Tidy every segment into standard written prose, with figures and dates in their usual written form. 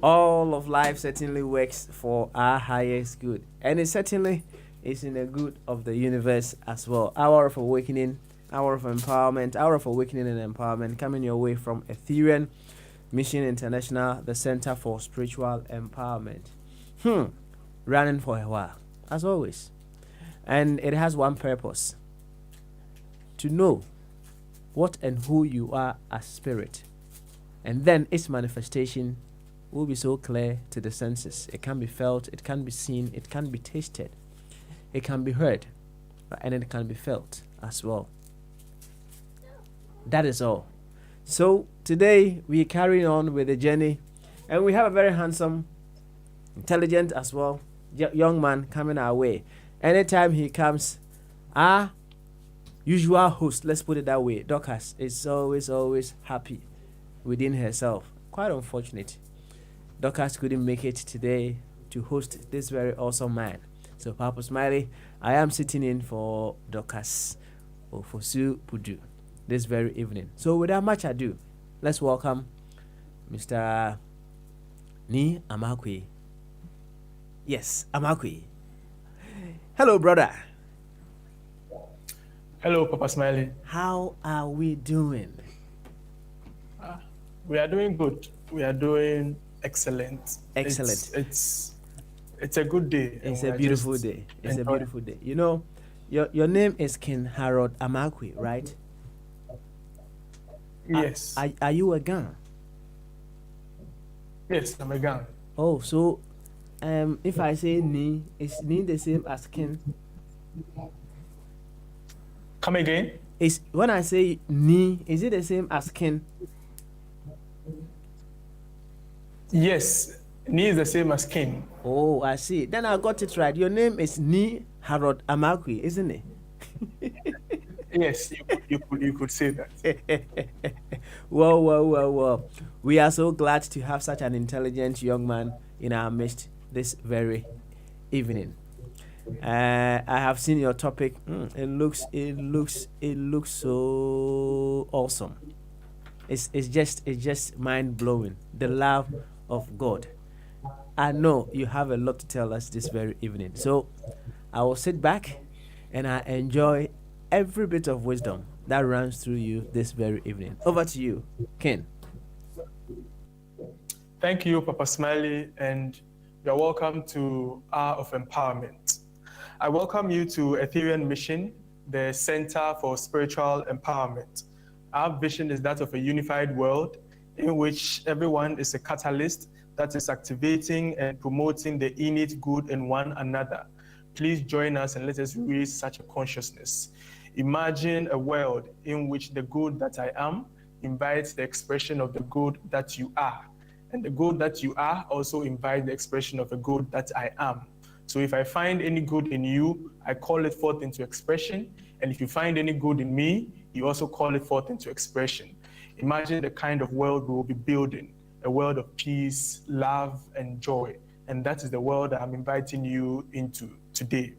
All of life certainly works for our highest good, and it certainly is in the good of the universe as well. Hour of awakening, hour of empowerment, hour of awakening and empowerment coming your way from Ethereum Mission International, the Center for Spiritual Empowerment. Running for a while, as always. And it has one purpose: to know what and who you are as spirit. And then its manifestation will be so clear to the senses. It can be felt, it can be seen, it can be tasted, it can be heard, and it can be felt as well. That is all. So today we carry on with the journey, and we have a very handsome, intelligent as well, young man coming our way. Anytime he comes, our usual host, let's put it that way, Dorcas, is always happy within herself. Quite unfortunate, Dorcas couldn't make it today to host this very awesome man. So Papa Smiley, I am sitting in for Dorcas Ofosu Pudu this very evening. So without much ado, let's welcome Mr. Ni Amarquaye. Yes, Amarquaye. Hello, brother. Hello, Papa Smiley. How are we doing? We are doing good. We are doing excellent. Excellent. It's a good day. It's a beautiful day. It's a beautiful day. You know, your name is King Harold Amarquaye, right? Yes. Are you a Ghana? Yes, I'm a Ghana. Oh, so if I say Ni, is Ni the same as King? Come again? Is when I say Ni, is it the same as King? Yes, Ni is the same as King. Oh, I see. Then I got it right. Your name is Ni Harold Amarquaye, isn't it? Yes, you could say that. Well. We are so glad to have such an intelligent young man in our midst this very evening. I have seen your topic. It looks so awesome. It's just mind blowing. The love of God. I know you have a lot to tell us this very evening. So I will sit back and I enjoy every bit of wisdom that runs through you this very evening. Over to you, Ken. Thank you, Papa Smiley, and you're welcome to Hour of Empowerment. I welcome you to Ethereum Mission, the Center for Spiritual Empowerment. Our vision is that of a unified world in which everyone is a catalyst that is activating and promoting the innate good in one another. Please join us and let us raise such a consciousness. Imagine a world in which the good that I am invites the expression of the good that you are. And the good that you are also invites the expression of the good that I am. So if I find any good in you, I call it forth into expression. And if you find any good in me, you also call it forth into expression. Imagine the kind of world we will be building, a world of peace, love, and joy. And that is the world that I'm inviting you into today.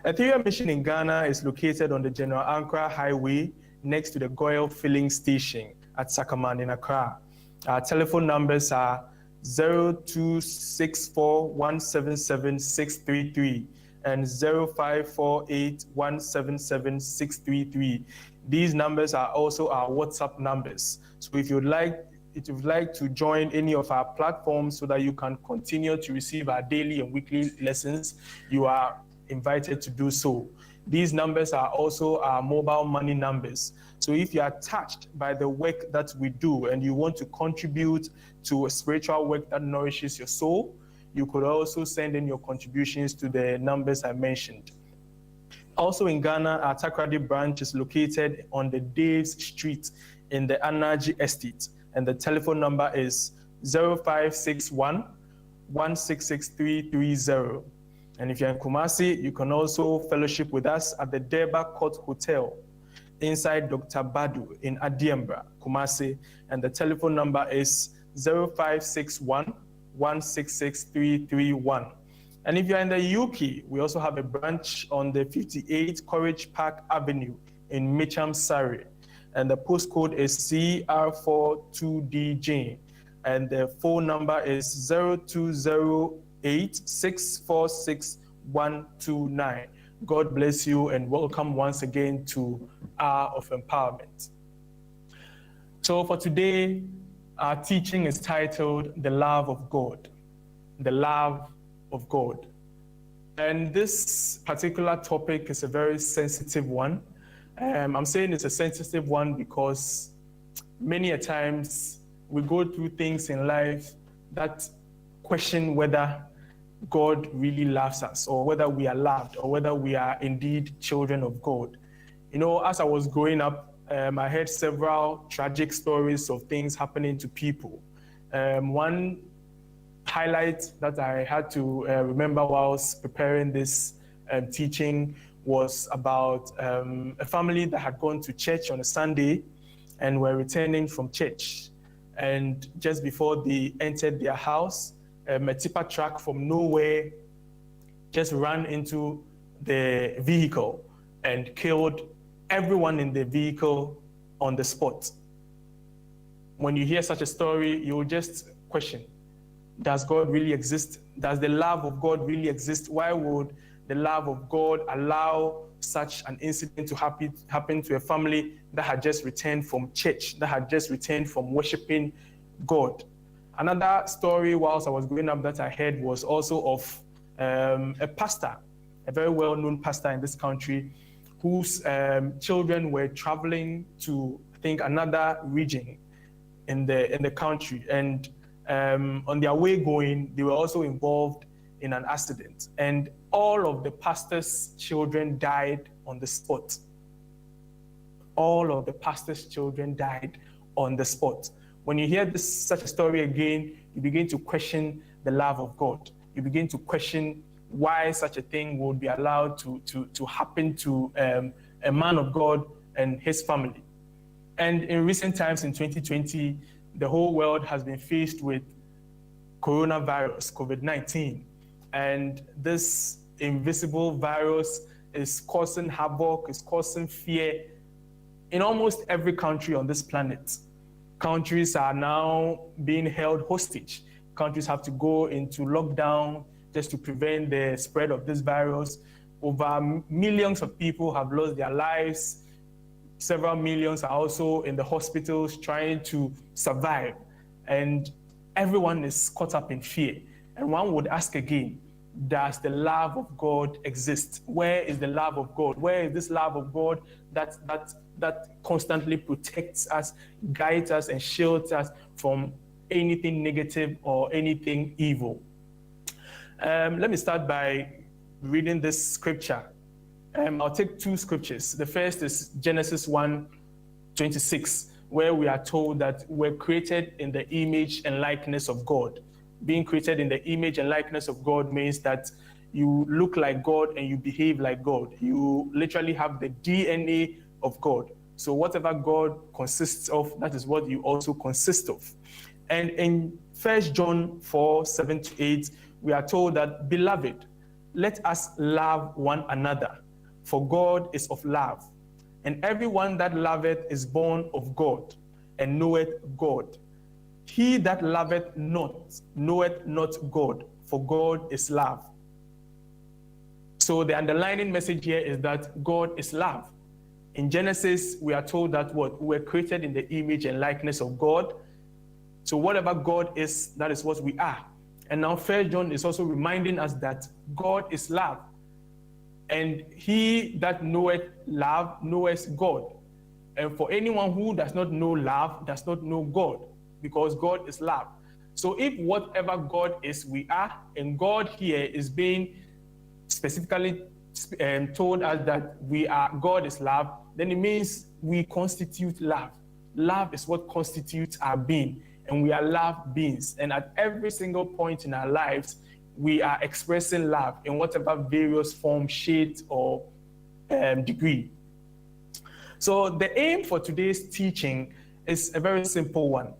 Ethereum Mission in Ghana is located on the General Ankara Highway next to the Goyle Filling Station at Sakaman in Accra. Our telephone numbers are 0264177633 and 0548177633. These numbers are also our WhatsApp numbers. So if you'd like to join any of our platforms so that you can continue to receive our daily and weekly lessons, you are invited to do so. These numbers are also our mobile money numbers. So if you are touched by the work that we do and you want to contribute to a spiritual work that nourishes your soul, you could also send in your contributions to the numbers I mentioned. Also in Ghana, our Takoradi branch is located on the Daves Street in the Anaji Estate, and the telephone number is 0561 166330. And if you're in Kumasi, you can also fellowship with us at the Deba Court Hotel inside Dr. Badu in Adiembra, Kumasi, and the telephone number is 0561 166331. And if you're in the UK, we also have a branch on the 58 Courage Park Avenue in Mitcham, Surrey. And the postcode is CR42DJ. and the phone number is 0208 God bless you and welcome once again to Hour of Empowerment. So for today, our teaching is titled The Love of God. The Love of God. And this particular topic is a very sensitive one. I'm saying it's a sensitive one because many a times we go through things in life that question whether God really loves us, or whether we are loved, or whether we are indeed children of God. You know, as I was growing up, I heard several tragic stories of things happening to people. One highlight that I had to remember whilst preparing this teaching was about a family that had gone to church on a Sunday and were returning from church. And just before they entered their house, a tipper truck from nowhere just ran into the vehicle and killed everyone in the vehicle on the spot. When you hear such a story, you'll just question, does God really exist? Does the love of God really exist? Why would the love of God allow such an incident to happen to a family that had just returned from church, that had just returned from worshiping God? Another story whilst I was growing up that I heard was also of a pastor, a very well-known pastor in this country, whose children were traveling to, I think, another region in the country. And on their way going, they were also involved in an accident. And all of the pastor's children died on the spot. All of the pastor's children died on the spot. When you hear such a story again, you begin to question the love of God. You begin to question why such a thing would be allowed to happen to a man of God and his family. And in recent times, in 2020, the whole world has been faced with coronavirus, COVID-19. And this invisible virus is causing havoc, is causing fear in almost every country on this planet. Countries are now being held hostage. Countries have to go into lockdown just to prevent the spread of this virus. Over millions of people have lost their lives. Several millions are also in the hospitals trying to survive. And everyone is caught up in fear. And one would ask again, does the love of God exist? Where is the love of God? Where is this love of God that constantly protects us, guides us, and shields us from anything negative or anything evil? Let me start by reading this scripture. I'll take two scriptures. The first is Genesis 1:26, where we are told that we're created in the image and likeness of God. Being created in the image and likeness of God means that you look like God and you behave like God. You literally have the DNA of God. So whatever God consists of, that is what you also consist of. And in 1 John 4:7-8, we are told that, beloved, let us love one another, for God is of love. And everyone that loveth is born of God, and knoweth God. He that loveth not knoweth not God, for God is love. So the underlying message here is that God is love. In Genesis, we are told that what? We were created in the image and likeness of God. So whatever God is, that is what we are. And now 1 John is also reminding us that God is love. And he that knoweth love knoweth God. And for anyone who does not know love does not know God, because God is love. So if whatever God is, we are, and God here is being specifically told us that we are, God is love, then it means we constitute love. Love is what constitutes our being, and we are love beings. And at every single point in our lives, we are expressing love in whatever various form, shade, or degree. So the aim for today's teaching is a very simple one.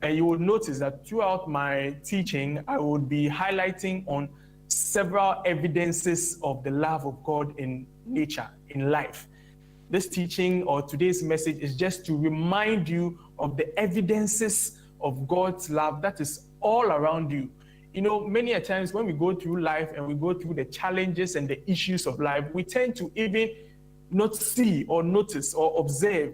And you will notice that throughout my teaching, I would be highlighting on several evidences of the love of God in nature, in life. This teaching or today's message is just to remind you of the evidences of God's love that is all around you. You know, many a times when we go through life and we go through the challenges and the issues of life, we tend to even not see or notice or observe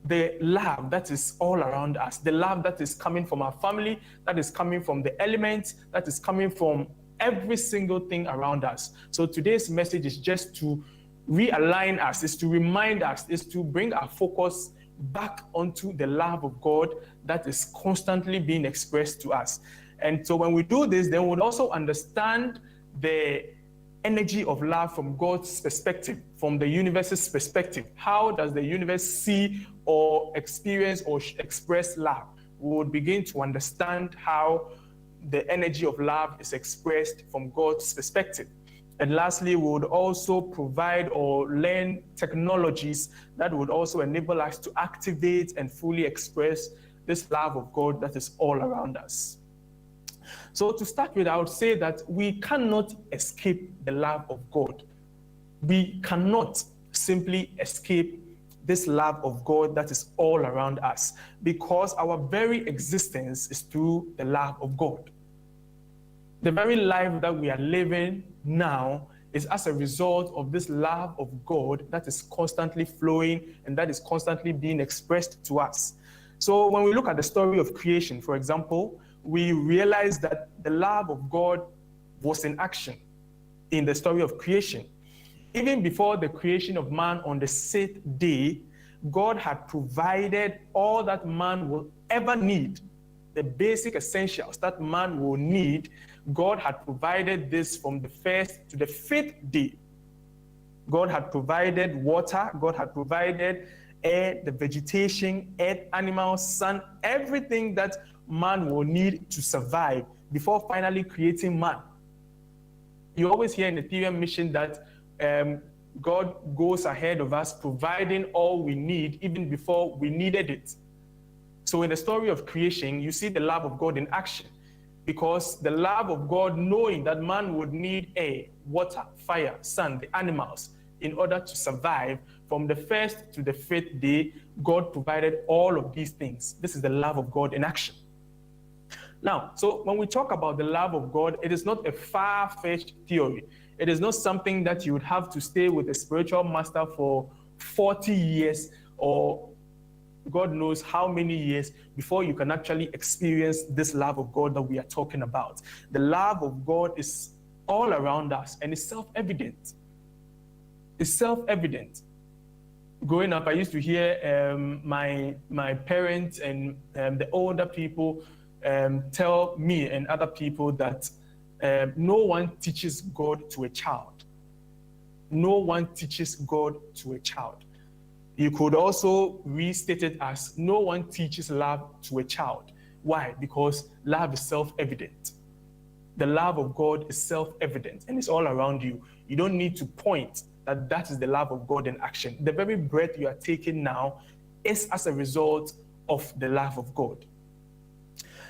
the love that is all around us, the love that is coming from our family, that is coming from the elements, that is coming from every single thing around us. So today's message is just to realign us, is to remind us, is to bring our focus back onto the love of God that is constantly being expressed to us. And so when we do this, then we'll also understand the energy of love from God's perspective, from the universe's perspective. How does the universe see or experience or express love? We would begin to understand how the energy of love is expressed from God's perspective. And lastly, we would also provide or learn technologies that would also enable us to activate and fully express this love of God that is all around us. So to start with, I would say that we cannot escape the love of God. We cannot simply escape this love of God that is all around us, because our very existence is through the love of God. The very life that we are living now is as a result of this love of God that is constantly flowing and that is constantly being expressed to us. So when we look at the story of creation, for example, we realize that the love of God was in action in the story of creation. Even before the creation of man on the sixth day, God had provided all that man will ever need, the basic essentials that man will need. God had provided this from the first to the fifth day. God had provided water, God had provided air, the vegetation, earth, animals, sun, everything that man will need to survive before finally creating man. You always hear in the Ethereum mission that God goes ahead of us, providing all we need even before we needed it. So in the story of creation, you see the love of God in action, because the love of God, knowing that man would need air, water, fire, sun, the animals, in order to survive, from the first to the fifth day, God provided all of these things. This is the love of God in action. Now, so when we talk about the love of God, it is not a far-fetched theory. It is not something that you would have to stay with a spiritual master for 40 years or God knows how many years before you can actually experience this love of God that we are talking about. The love of God is all around us and it's self-evident. It's self-evident. Growing up, I used to hear my parents and the older people tell me and other people that no one teaches God to a child. No one teaches God to a child. You could also restate it as no one teaches love to a child. Why? Because love is self-evident. The love of God is self-evident and it's all around you. You don't need to point that that is the love of God in action. The very breath you are taking now is as a result of the love of God.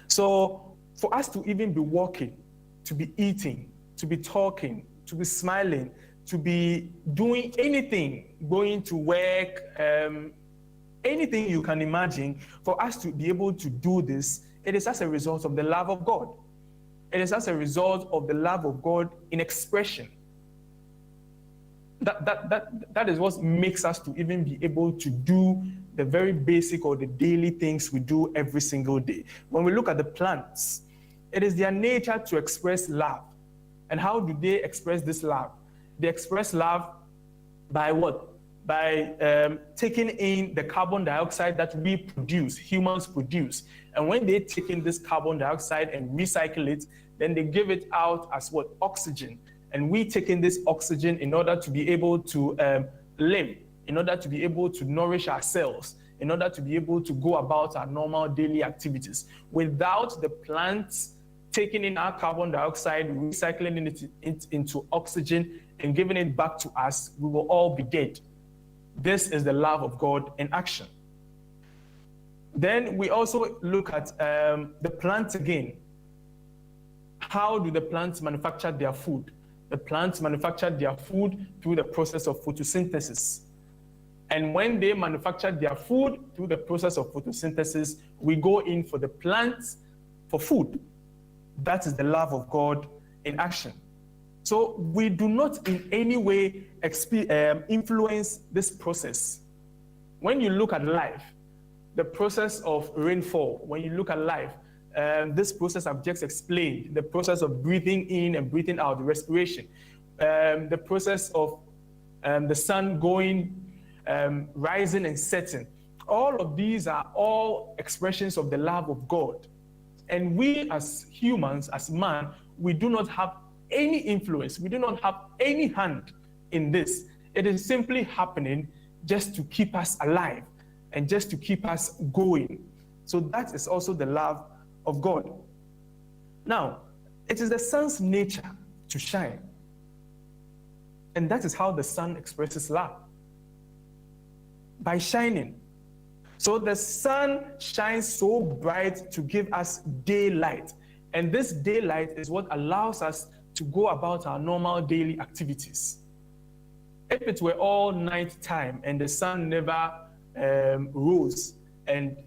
So for us to even be walking, to be eating, to be talking, to be smiling, to be doing anything, going to work, anything you can imagine, for us to be able to do this, it is as a result of the love of God. It is as a result of the love of God in expression. That is what makes us to even be able to do the very basic or the daily things we do every single day. When we look at the plants, it is their nature to express love. And how do they express this love? They express love by what? By taking in the carbon dioxide that we produce, humans produce. And when they take in this carbon dioxide and recycle it, then they give it out as what? Oxygen. And we take in this oxygen in order to be able to live, in order to be able to nourish ourselves, in order to be able to go about our normal daily activities. Without the plants taking in our carbon dioxide, recycling it into oxygen, and giving it back to us, we will all be dead. This is the love of God in action. Then we also look at the plants again. How do the plants manufacture their food? The plants manufacture their food through the process of photosynthesis. And when they manufacture their food through the process of photosynthesis, we go in for the plants for food. That is the love of God in action. So we do not in any way influence this process. When you look at life, the process of rainfall, when you look at life, this process I've just explained, the process of breathing in and breathing out, the respiration, the process of the sun going, rising and setting, all of these are all expressions of the love of God. And we as humans, as man, we do not have any influence. We do not have any hand in this. It is simply happening just to keep us alive and just to keep us going. So that is also the love of God. Now, it is the sun's nature to shine. And that is how the sun expresses love. By shining. So the sun shines so bright to give us daylight. And this daylight is what allows us to go about our normal daily activities. If it were all night time and the sun never rose and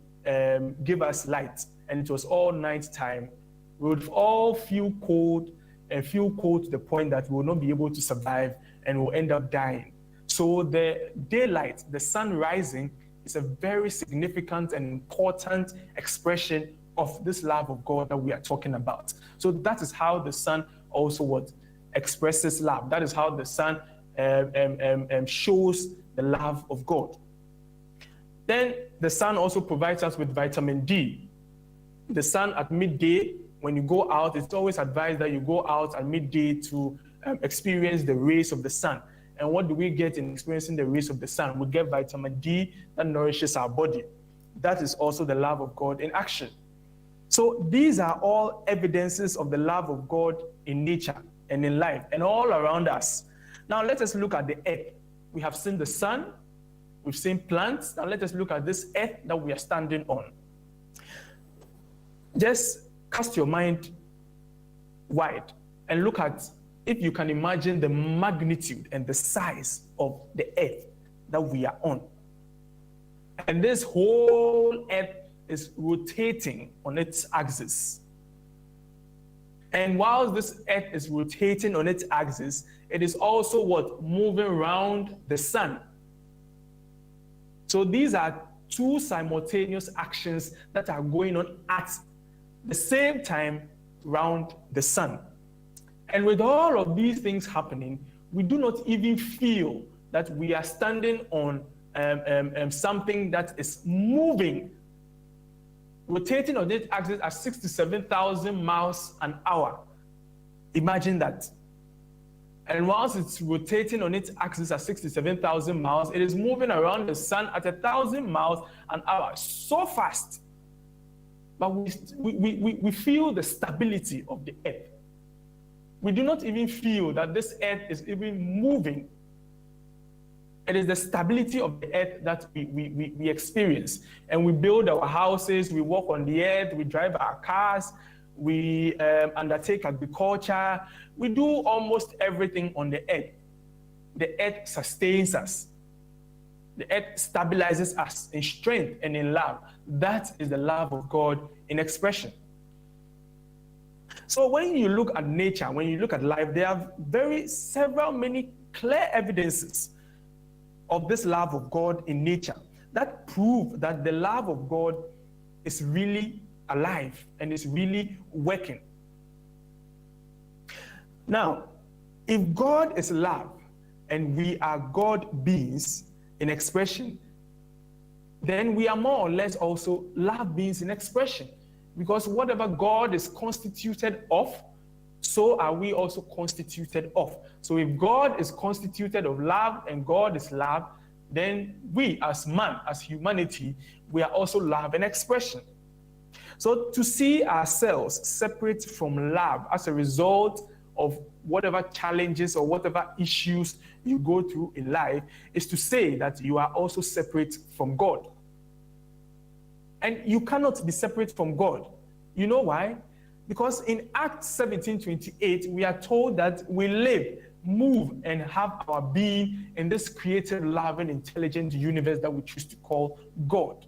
gave us light, and it was all night time, we would all feel cold and feel cold to the point that we will not be able to survive and will end up dying. So the daylight, the sun rising, is a very significant and important expression of this love of God that we are talking about. So that is how the sun also expresses love. That is how the sun shows the love of God. Then the sun also provides us with vitamin D. The sun at midday, when you go out, it's always advised that you go out at midday to experience the rays of the sun. And what do we get in experiencing the rays of the sun? We get vitamin D that nourishes our body. That is also the love of God in action. So these are all evidences of the love of God in nature and in life and all around us. Now let us look at the earth. We have seen the sun, we've seen plants. Now let us look at this earth that we are standing on. Just cast your mind wide and look at, if you can imagine, the magnitude and the size of the earth that we are on. And this whole earth is rotating on its axis. And while this earth is rotating on its axis, it is also moving around the sun. So these are two simultaneous actions that are going on at the same time around the sun. And with all of these things happening, we do not even feel that we are standing on something that is moving, rotating on its axis at 67,000 miles an hour. Imagine that. And whilst it's rotating on its axis at 67,000 miles, it is moving around the sun at 1,000 miles an hour, so fast. But we feel the stability of the earth. We do not even feel that this earth is even moving. It is the stability of the earth that we experience. And we build our houses, we walk on the earth, we drive our cars, we undertake agriculture. We do almost everything on the earth. The earth sustains us. The earth stabilizes us in strength and in love. That is the love of God in expression. So when you look at nature, when you look at life, there are many clear evidences of this love of God in nature that prove that the love of God is really alive and is really working. Now, if God is love and we are God beings in expression, then we are more or less also love beings in expression. Because whatever God is constituted of, so are we also constituted of. So if God is constituted of love and God is love, then we as man, as humanity, we are also love and expression. So to see ourselves separate from love as a result of whatever challenges or whatever issues you go through in life is to say that you are also separate from God. And you cannot be separate from God. You know why? Because in Acts 17:28, we are told that we live move and have our being in this creative, loving, intelligent universe that we choose to call God.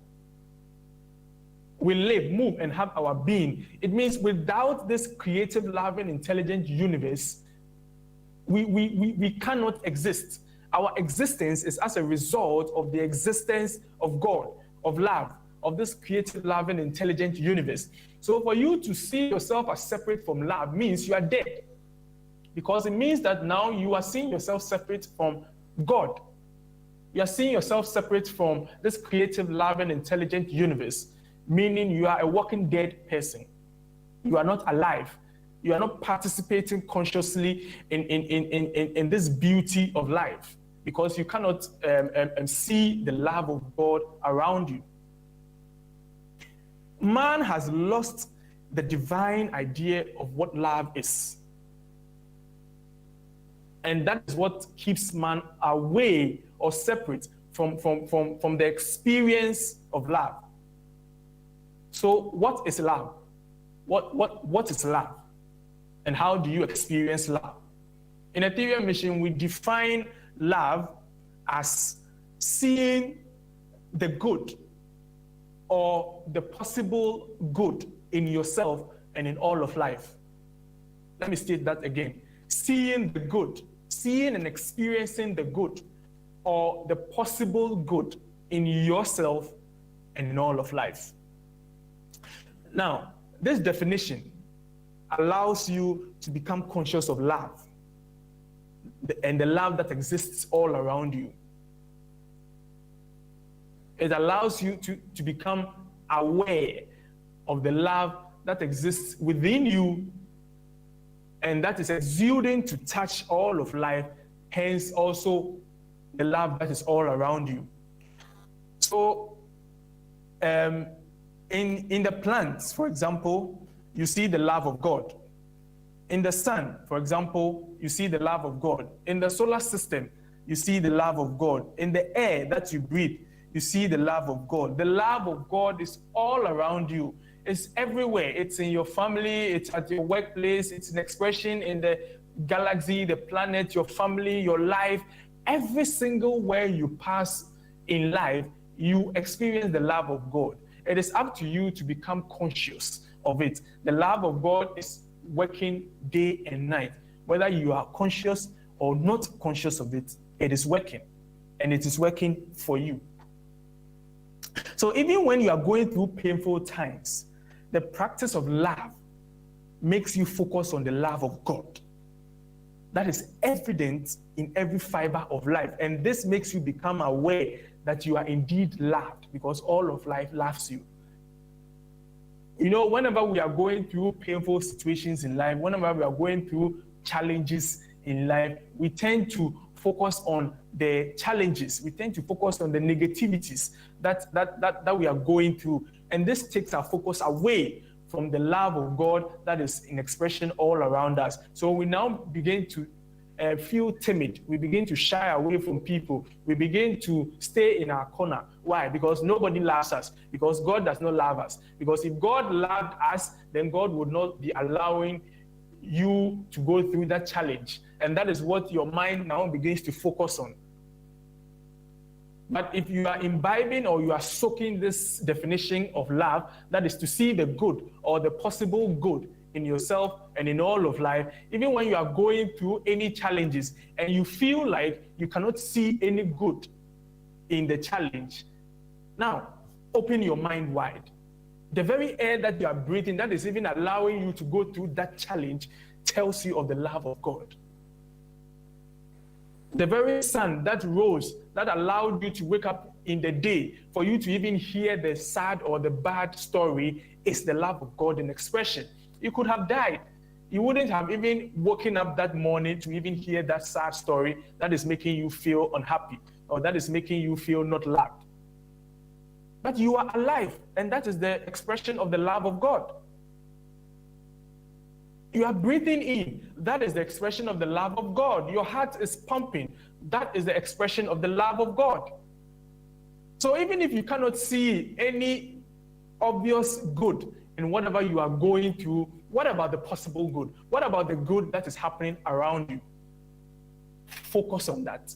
We live, move, and have our being. It means without this creative, loving, intelligent universe, we cannot exist. Our existence is as a result of the existence of God, of love, of this creative, loving, intelligent universe. So for you to see yourself as separate from love means you are dead. Because it means that now you are seeing yourself separate from God. You are seeing yourself separate from this creative, loving, intelligent universe, meaning you are a walking dead person. You are not alive. You are not participating consciously in this beauty of life, because you cannot see the love of God around you. Man has lost the divine idea of what love is. And that is what keeps man away or separate from the experience of love. So what is love? What is love? And how do you experience love? In Ethereum Mission, we define love as seeing the good or the possible good in yourself and in all of life. Let me state that again. Seeing the good, seeing and experiencing the good or the possible good in yourself and in all of life. Now, this definition allows you to become conscious of love and the love that exists all around you. It allows you to become aware of the love that exists within you and that is exuding to touch all of life, hence also the love that is all around you. So in the plants, for example, you see the love of God. In the sun, for example, you see the love of God. In the solar system, you see the love of God. In the air that you breathe, you see the love of God. The love of God is all around you. It's everywhere. It's in your family, it's at your workplace, it's an expression in the galaxy, the planet, your family, your life. Every single where you pass in life, you experience the love of God. It is up to you to become conscious of it. The love of God is working day and night. Whether you are conscious or not conscious of it, it is working. And it is working for you. So even when you are going through painful times, the practice of love makes you focus on the love of God. That is evident in every fiber of life. And this makes you become aware that you are indeed loved, because all of life loves you. You know, whenever we are going through painful situations in life, whenever we are going through challenges in life, we tend to focus on the challenges. We tend to focus on the negativities that we are going through. And this takes our focus away from the love of God that is in expression all around us. So we now begin to feel timid. We begin to shy away from people. We begin to stay in our corner. Why? Because nobody loves us. Because God does not love us. Because if God loved us, then God would not be allowing you to go through that challenge. And that is what your mind now begins to focus on. But if you are imbibing or you are soaking this definition of love, that is to see the good or the possible good in yourself and in all of life, even when you are going through any challenges and you feel like you cannot see any good in the challenge, now open your mind wide. The very air that you are breathing, that is even allowing you to go through that challenge, tells you of the love of God. The very sun that rose, that allowed you to wake up in the day, for you to even hear the sad or the bad story, is the love of God in expression. You could have died. You wouldn't have even woken up that morning to even hear that sad story that is making you feel unhappy or that is making you feel not loved. But you are alive, and that is the expression of the love of God. You are breathing in. That is the expression of the love of God. Your heart is pumping. That is the expression of the love of God. So even if you cannot see any obvious good in whatever you are going through, what about the possible good? What about the good that is happening around you? focus on that.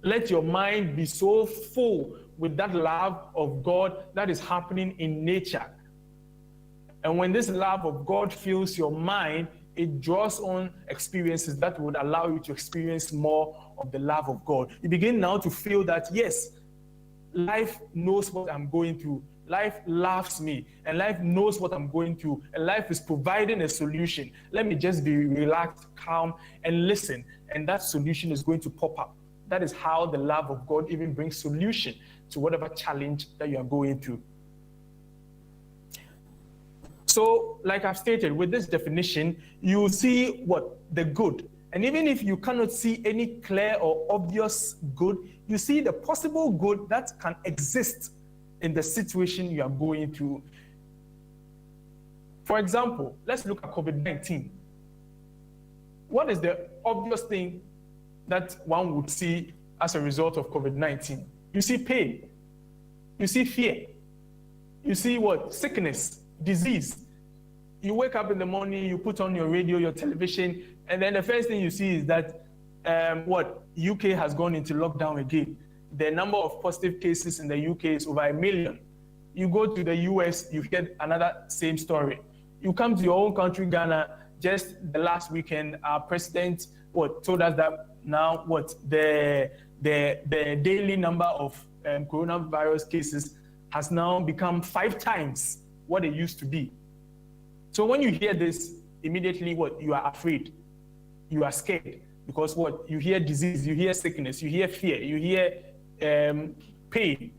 Let your mind be so full with that love of God that is happening in nature. And when this love of God fills your mind, it draws on experiences that would allow you to experience more of the love of God. You begin now to feel that, yes, life knows what I'm going through. Life loves me, and life knows what I'm going through, and life is providing a solution. Let me just be relaxed, calm, and listen, and that solution is going to pop up. That is how the love of God even brings solution to whatever challenge that you are going through. So, like I've stated, with this definition, you see what? The good. And even if you cannot see any clear or obvious good, you see the possible good that can exist in the situation you are going through. For example, let's look at COVID-19. What is the obvious thing that one would see as a result of COVID-19? You see pain. You see fear. You see what? Sickness, disease. You wake up in the morning, you put on your radio, your television, and then the first thing you see is that UK has gone into lockdown again. The number of positive cases in the UK is over 1 million. You go to the US, you get another same story. You come to your own country, Ghana, just the last weekend, our president told us that now the daily number of coronavirus cases has now become 5 times what it used to be. So when you hear this, immediately you are afraid, you are scared, because you hear disease, you hear sickness, you hear fear, you hear pain.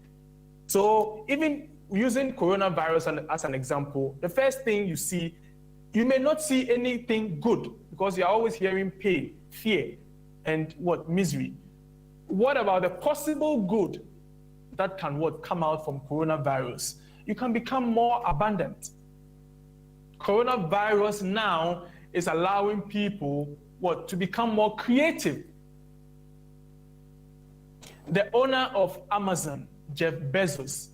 So even using coronavirus as an example, the first thing you see, you may not see anything good because you're always hearing pain, fear, and misery. What about the possible good that can come out from coronavirus? You can become more abundant. Coronavirus now is allowing people to become more creative. The owner of Amazon, Jeff Bezos,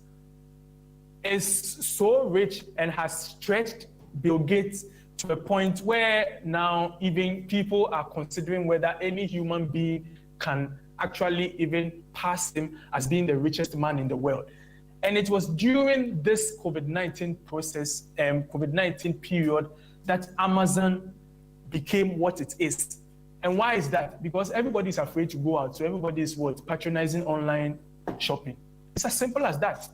is so rich and has stretched Bill Gates to a point where now even people are considering whether any human being can actually even pass him as being the richest man in the world. And it was during this COVID-19 process, COVID-19 period, that Amazon became what it is. And why is that? Because everybody is afraid to go out. So everybody is patronizing online shopping. It's as simple as that.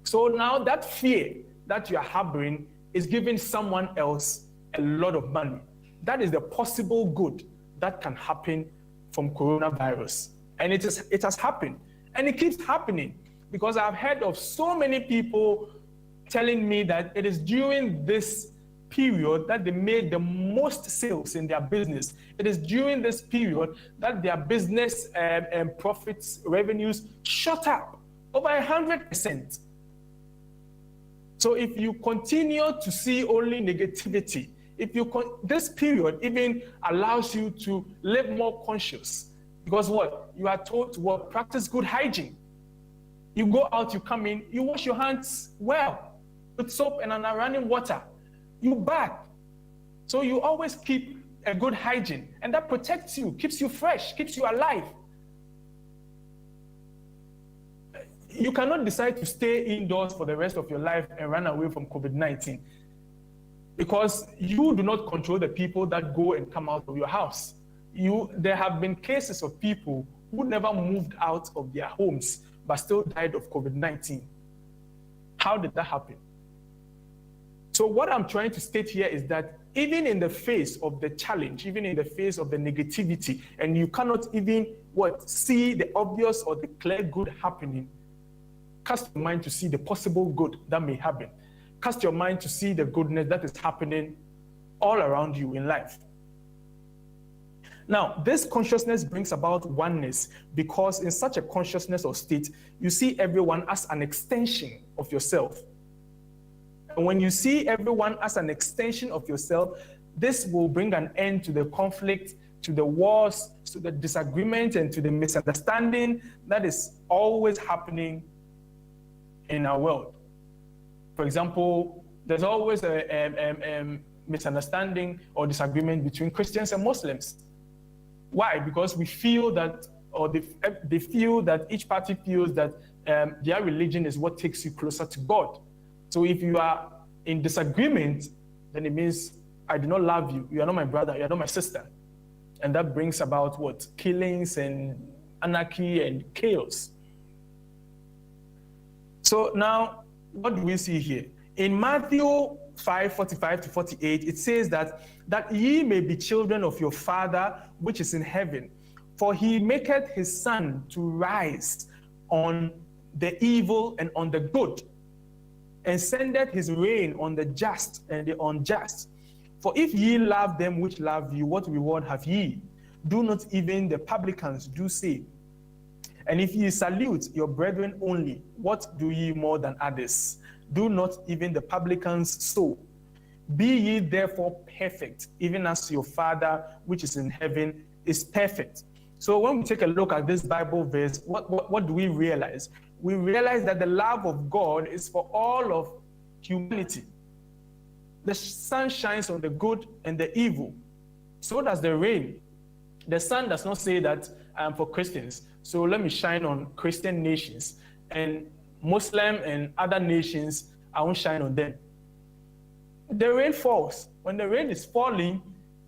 So now that fear that you are harboring is giving someone else a lot of money. That is the possible good that can happen from coronavirus. And it has happened. And it keeps happening, because I've heard of so many people telling me that it is during this period that they made the most sales in their business. It is during this period that their business profits, revenues shot up over 100%. So if you continue to see only negativity, this period even allows you to live more conscious, because you are told to practice good hygiene. You go out, you come in, you wash your hands well with soap and running water. You bath. So you always keep a good hygiene, and that protects you, keeps you fresh, keeps you alive. You cannot decide to stay indoors for the rest of your life and run away from COVID-19, because you do not control the people that go and come out of your house. There have been cases of people who never moved out of their homes but still died of COVID-19. How did that happen? So what I'm trying to state here is that even in the face of the challenge, even in the face of the negativity, and you cannot even see the obvious or the clear good happening, cast your mind to see the possible good that may happen. Cast your mind to see the goodness that is happening all around you in life. Now, this consciousness brings about oneness, because in such a consciousness or state, you see everyone as an extension of yourself. And when you see everyone as an extension of yourself, this will bring an end to the conflict, to the wars, to the disagreement, and to the misunderstanding that is always happening in our world. For example, there's always a misunderstanding or disagreement between Christians and Muslims. Why? Because we feel that, or they feel that each party feels that their religion is what takes you closer to God. So if you are in disagreement, then it means I do not love you. You are not my brother. You are not my sister. And that brings about what? Killings and anarchy and chaos. So now, what do we see here? In Matthew 5:45 to 48, it says that ye may be children of your Father which is in heaven. For he maketh his sun to rise on the evil and on the good, and sendeth his rain on the just and the unjust. For if ye love them which love you, what reward have ye? Do not even the publicans do say? And if ye salute your brethren only, what do ye more than others? Do not even the publicans so? Be ye therefore perfect, even as your Father which is in heaven is perfect. So when we take a look at this Bible verse, what do we realize? We realize that the love of God is for all of humanity. The sun shines on the good and the evil. So does the rain. The sun does not say that I am for Christians, so let me shine on Christian nations, and Muslim and other nations, I won't shine on them. The rain falls. When the rain is falling,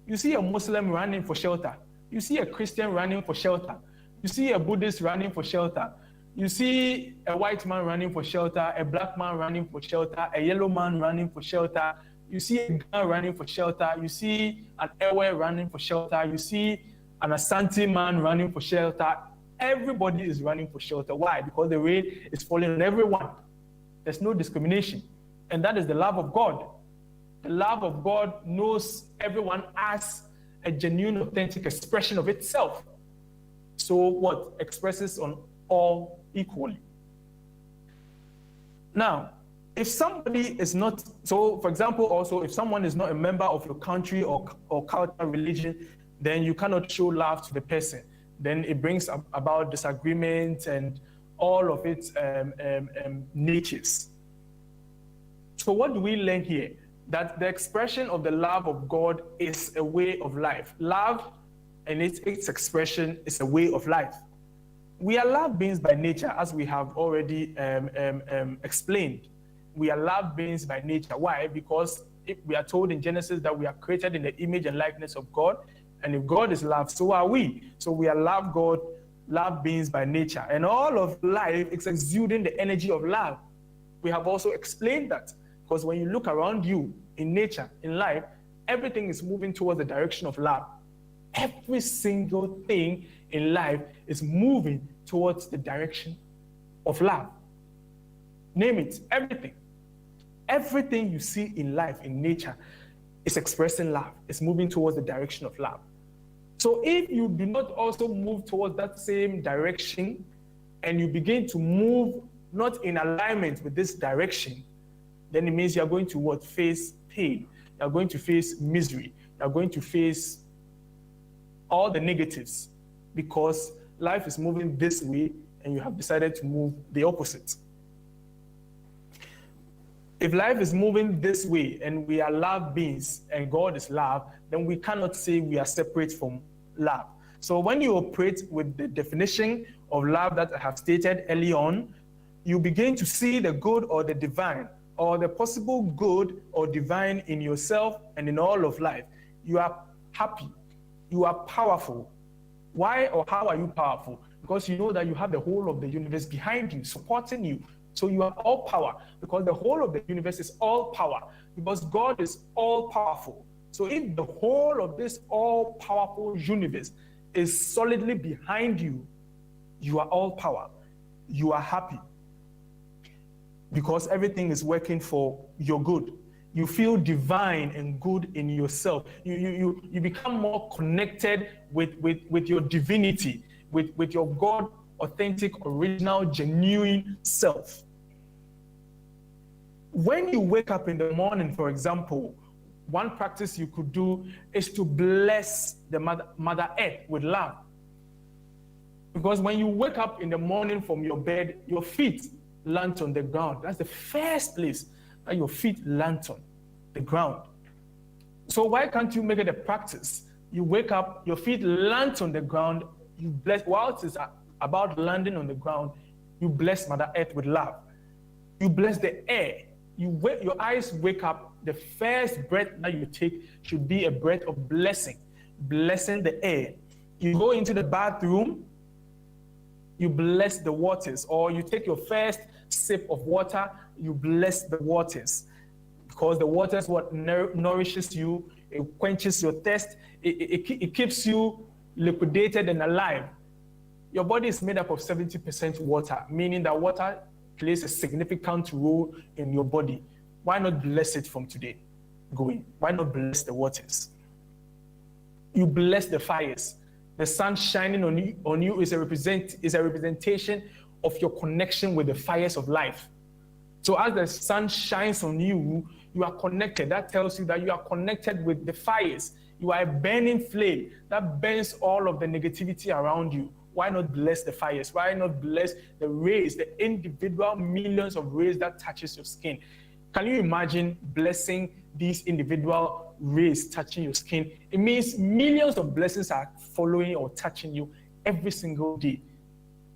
you see a Muslim running for shelter. You see a Christian running for shelter. You see a Buddhist running for shelter. You see a white man running for shelter, a black man running for shelter, a yellow man running for shelter. You see a Ghana running for shelter. You see an Ewe running for shelter. You see an Asante man running for shelter. Everybody is running for shelter. Why? Because the rain is falling on everyone. There's no discrimination. And that is the love of God. The love of God knows everyone as a genuine, authentic expression of itself. So what? Expresses on all equally. Now, if somebody is not, so for example, also, if someone is not a member of your country or culture, religion, then you cannot show love to the person. Then it brings about disagreement and all of its natures. So what do we learn here? That the expression of the love of God is a way of life. Love and its expression is a way of life. We are love beings by nature, as we have already explained. We are love beings by nature. Why? Because if we are told in Genesis that we are created in the image and likeness of God, and if God is love, so are we. So we are love beings by nature. And all of life is exuding the energy of love. We have also explained that. Because when you look around you in nature, in life, everything is moving towards the direction of love. Every single thing in life is moving towards the direction of love. Name it, everything. Everything you see in life, in nature, is expressing love. It's moving towards the direction of love. So if you do not also move towards that same direction, and you begin to move not in alignment with this direction, then it means you're going to what? Face pain. You're going to face misery. You're going to face all the negatives, because life is moving this way and you have decided to move the opposite. If life is moving this way and we are love beings and God is love, then we cannot say we are separate from love. So when you operate with the definition of love that I have stated early on, you begin to see the good or the divine, or the possible good or divine in yourself and in all of life. You are happy. You are powerful. Why or how are you powerful? Because you know that you have the whole of the universe behind you, supporting you. So you are all power, because the whole of the universe is all power, because God is all powerful. So if the whole of this all powerful universe is solidly behind you, you are all power. You are happy, because everything is working for your good. You feel divine and good in yourself. You become more connected with your divinity, with your God, authentic, original, genuine self. When you wake up in the morning, for example, one practice you could do is to bless the Mother Earth with love. Because when you wake up in the morning from your bed, your feet land on the ground. That's the first place that your feet land on the ground. So why can't you make it a practice You wake up, your feet land on the ground, you bless, whilst it's about landing on the ground, you bless Mother Earth with love. You bless the air. Your eyes wake up, the first breath that you take should be a breath of blessing, blessing the air. You go into the bathroom, you bless the waters, or you take your first sip of water, you bless the waters, because the water is what nourishes you, it quenches your thirst, it keeps you liquidated and alive. Your body is made up of 70% water, meaning that water plays a significant role in your body. Why not bless it from today going? Why not bless the waters? You bless the fires. The sun shining on you is a representation of your connection with the fires of life. So as the sun shines on you, you are connected. That tells you that you are connected with the fires. You are a burning flame that burns all of the negativity around you. Why not bless the fires? Why not bless the rays, the individual millions of rays that touches your skin? Can you imagine blessing these individual rays touching your skin? It means millions of blessings are following or touching you every single day.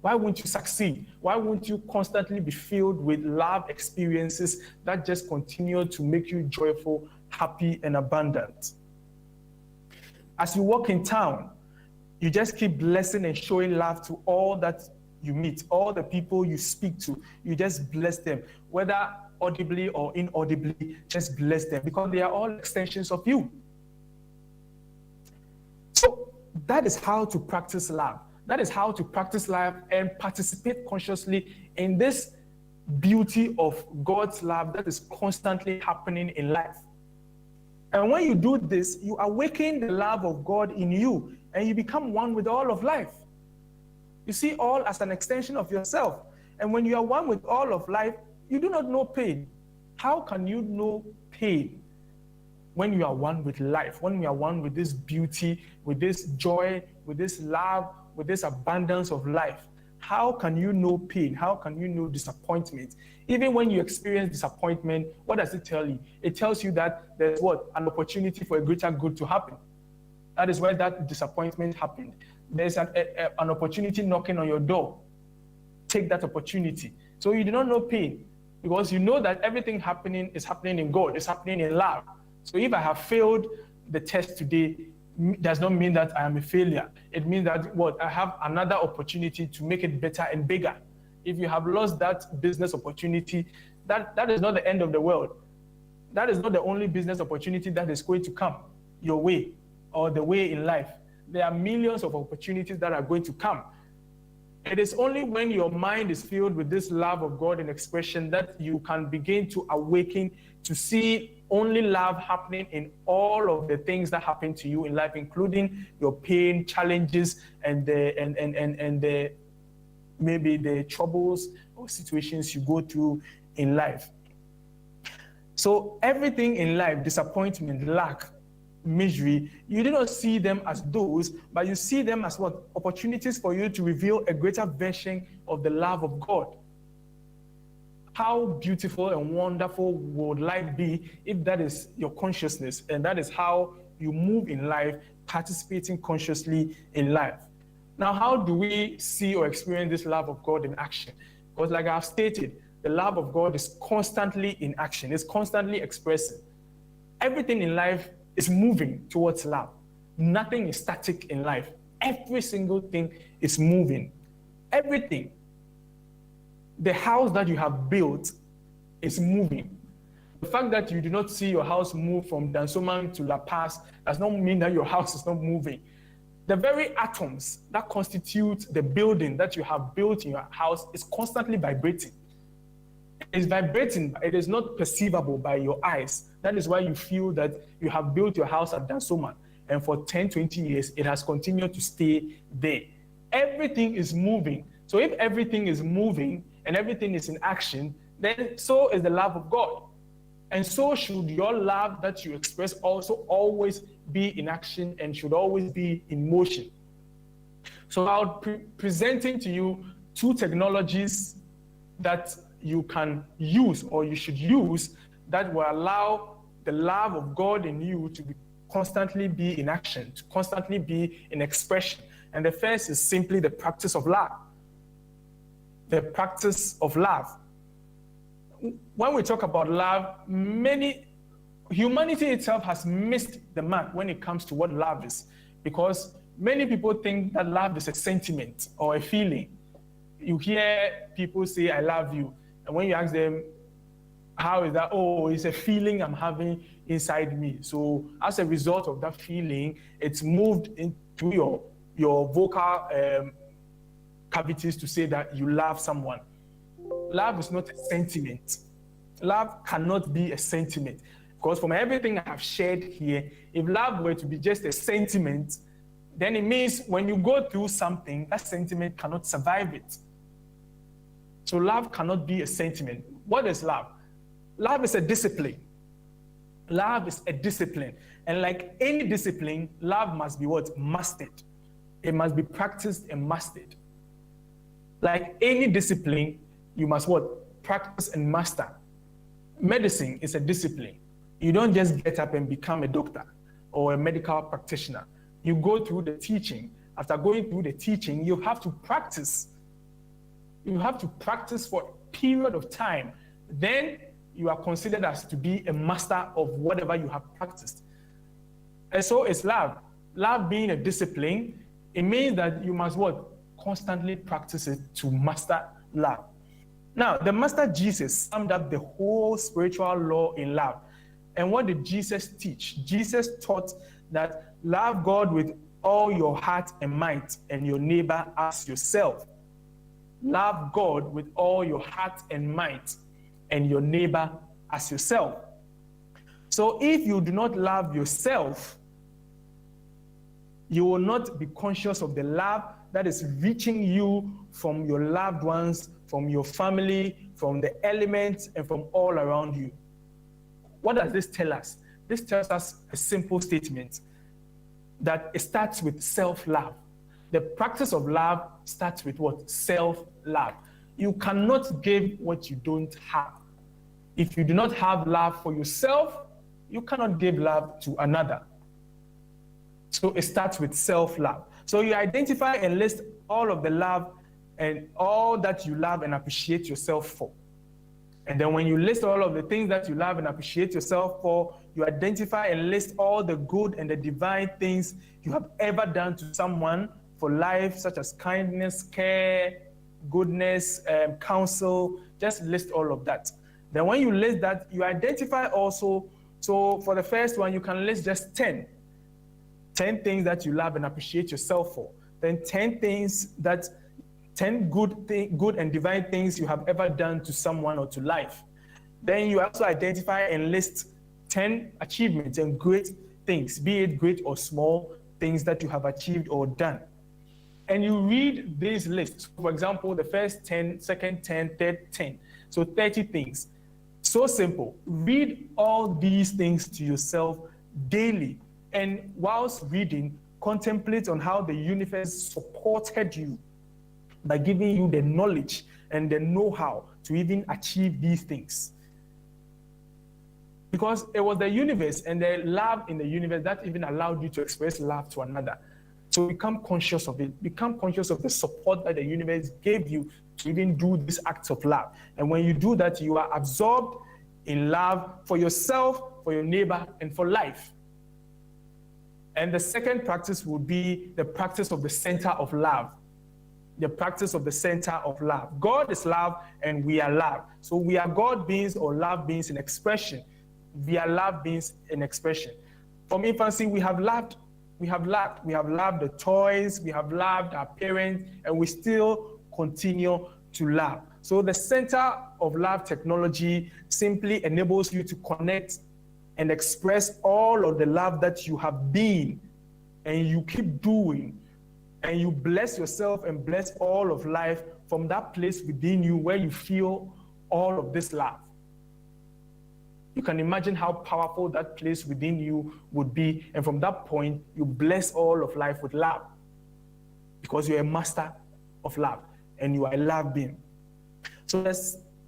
Why won't you succeed? Why won't you constantly be filled with love experiences that just continue to make you joyful, happy, and abundant? As you walk in town, you just keep blessing and showing love to all that you meet, all the people you speak to. You just bless them, whether audibly or inaudibly, just bless them, because they are all extensions of you. So that is how to practice love. That is how to practice life and participate consciously in this beauty of God's love that is constantly happening in life. And when you do this, you awaken the love of God in you, and you become one with all of life. You see all as an extension of yourself. And when you are one with all of life, you do not know pain. How can you know pain when you are one with life, when you are one with this beauty, with this joy, with this love, with this abundance of life? How can you know pain? How can you know disappointment? Even when you experience disappointment, what does it tell you? It tells you that there's what? An opportunity for a greater good to happen. That is where that disappointment happened. There's an opportunity knocking on your door. Take that opportunity. So you do not know pain, because you know that everything happening is happening in God. It's happening in love. So if I have failed the test today, does not mean that I am a failure. It means that what? I have another opportunity to make it better and bigger. If you have lost that business opportunity, that is not the end of the world. That is not the only business opportunity that is going to come your way or the way in life. There are millions of opportunities that are going to come. It is only when your mind is filled with this love of God in expression that you can begin to awaken to see only love happening in all of the things that happen to you in life, including your pain, challenges, and the maybe the troubles or situations you go through in life. So everything in life, disappointment, lack, misery, you do not see them as those, but you see them as what? Opportunities for you to reveal a greater version of the love of God. How beautiful and wonderful would life be if that is your consciousness, and that is how you move in life, participating consciously in life. Now, how do we see or experience this love of God in action? Because like I've stated, the love of God is constantly in action. It's constantly expressing. Everything in life is moving towards love. Nothing is static in life. Every single thing is moving. Everything. The house that you have built is moving. The fact that you do not see your house move from Dansoman to La Paz does not mean that your house is not moving. The very atoms that constitute the building that you have built in your house is constantly vibrating. It is vibrating, but it is not perceivable by your eyes. That is why you feel that you have built your house at Dansoman, and for 10, 20 years, it has continued to stay there. Everything is moving. So if everything is moving and everything is in action, then so is the love of God. And so should your love that you express also always be in action and should always be in motion. So I'll be presenting to you two technologies that you can use or you should use that will allow the love of God in you to be constantly be in action, to constantly be in expression. And the first is simply the practice of love. The practice of love. When we talk about love, humanity itself has missed the mark when it comes to what love is, because many people think that love is a sentiment or a feeling. You hear people say, I love you. And when you ask them, how is that? Oh, it's a feeling I'm having inside me. So as a result of that feeling, it's moved into your vocal cavities to say that you love someone. Love is not a sentiment. Love cannot be a sentiment. Because from everything I have shared here, if love were to be just a sentiment, then it means when you go through something, that sentiment cannot survive it. So love cannot be a sentiment. What is love? Love is a discipline. Love is a discipline. And like any discipline, love must be what? Mastered. It must be practiced and mastered. Like any discipline, you must what? Practice and master. Medicine is a discipline. You don't just get up and become a doctor or a medical practitioner. You go through the teaching. After going through the teaching, you have to practice. You have to practice for a period of time. Then you are considered as to be a master of whatever you have practiced. And so it's love. Love being a discipline, it means that you must what? Constantly practice it to master love. Now, the Master Jesus summed up the whole spiritual law in love. And what did Jesus teach? Jesus taught that love God with all your heart and might and your neighbor as yourself. Love God with all your heart and might and your neighbor as yourself. So if you do not love yourself, you will not be conscious of the love that is reaching you from your loved ones, from your family, from the elements, and from all around you. What does this tell us? This tells us a simple statement that it starts with self-love. The practice of love starts with what? Self-love. You cannot give what you don't have. If you do not have love for yourself, you cannot give love to another. So it starts with self-love. So you identify and list all of the love and all that you love and appreciate yourself for. And then when you list all of the things that you love and appreciate yourself for, you identify and list all the good and the divine things you have ever done to someone for life, such as kindness, care, goodness, counsel. Just list all of that. Then when you list that, you identify also, so for the first one, you can list just 10 things that you love and appreciate yourself for. Then 10 good and divine things you have ever done to someone or to life. Then you also identify and list 10 achievements and great things, be it great or small things that you have achieved or done. And you read these lists. For example, the first 10, second 10, third 10. So 30 things. So simple. Read all these things to yourself daily. And whilst reading, contemplate on how the universe supported you by giving you the knowledge and the know-how to even achieve these things. Because it was the universe and the love in the universe that even allowed you to express love to another. So become conscious of it. Become conscious of the support that the universe gave you to even do these acts of love. And when you do that, you are absorbed in love for yourself, for your neighbor, and for life. And the second practice would be the practice of the center of love. The practice of the center of love. God is love and we are love. So we are God beings or love beings in expression. We are love beings in expression. From infancy, we have loved. We have loved. We have loved the toys. We have loved our parents, and we still continue to love. So the center of love technology simply enables you to connect and express all of the love that you have been and you keep doing. And you bless yourself and bless all of life from that place within you where you feel all of this love. You can imagine how powerful that place within you would be. And from that point, you bless all of life with love. Because you're a master of love and you are a love being. So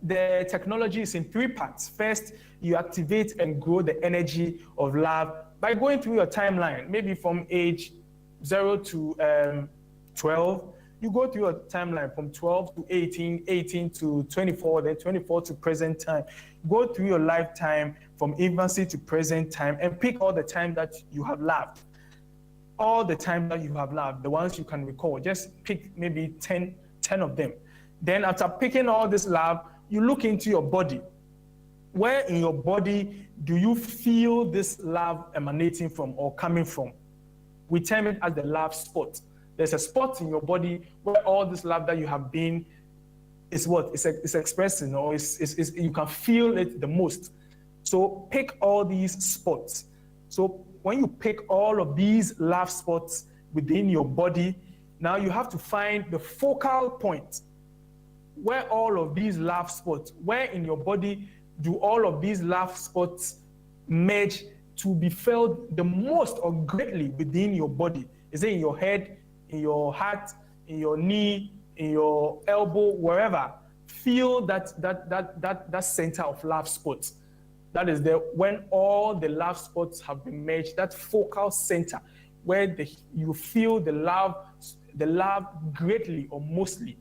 the technology is in three parts. First, you activate and grow the energy of love by going through your timeline, maybe from age 0 to 12. You go through your timeline from 12 to 18, 18 to 24, then 24 to present time. Go through your lifetime from infancy to present time and pick all the time that you have loved. All the time that you have loved, the ones you can recall. Just pick maybe 10 of them. Then after picking all this love, you look into your body. Where in your body do you feel this love emanating from or coming from? We term it as the love spot. There's a spot in your body where all this love that you have been is what? It's expressing, or you can feel it the most. So pick all these spots. So when you pick all of these love spots within your body, now you have to find the focal point where all of these love spots, where in your body do all of these love spots merge to be felt the most or greatly within your body? Is it in your head, in your heart, in your knee, in your elbow, wherever? Feel that center of love spots. That is there when all the love spots have been merged, that focal center where you feel the love greatly or mostly.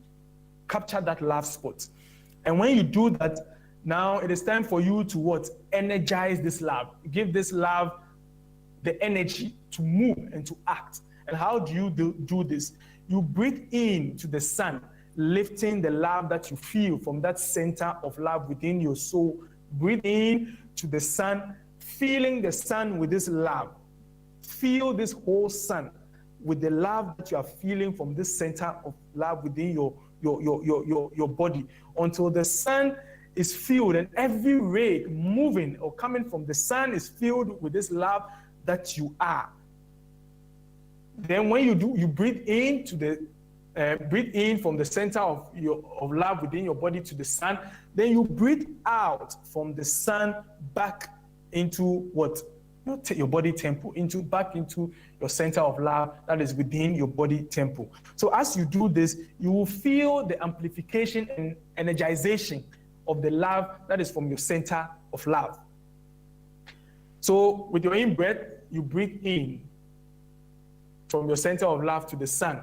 Capture that love spot. And when you do that, now it is time for you to what? Energize this love. Give this love the energy to move and to act. And how do you do this? You breathe in to the sun, lifting the love that you feel from that center of love within your soul. Breathe in to the sun, feeling the sun with this love. Feel this whole sun with the love that you are feeling from this center of love within your body, until the sun is filled and every ray moving or coming from the sun is filled with this love that you are. Then when you do, you breathe in from the center of love within your body to the sun. Then you breathe out from the sun back into what? Your body temple, back into your center of love that is within your body temple. So as you do this, you will feel the amplification and energization of the love that is from your center of love. So with your in-breath, you breathe in from your center of love to the sun.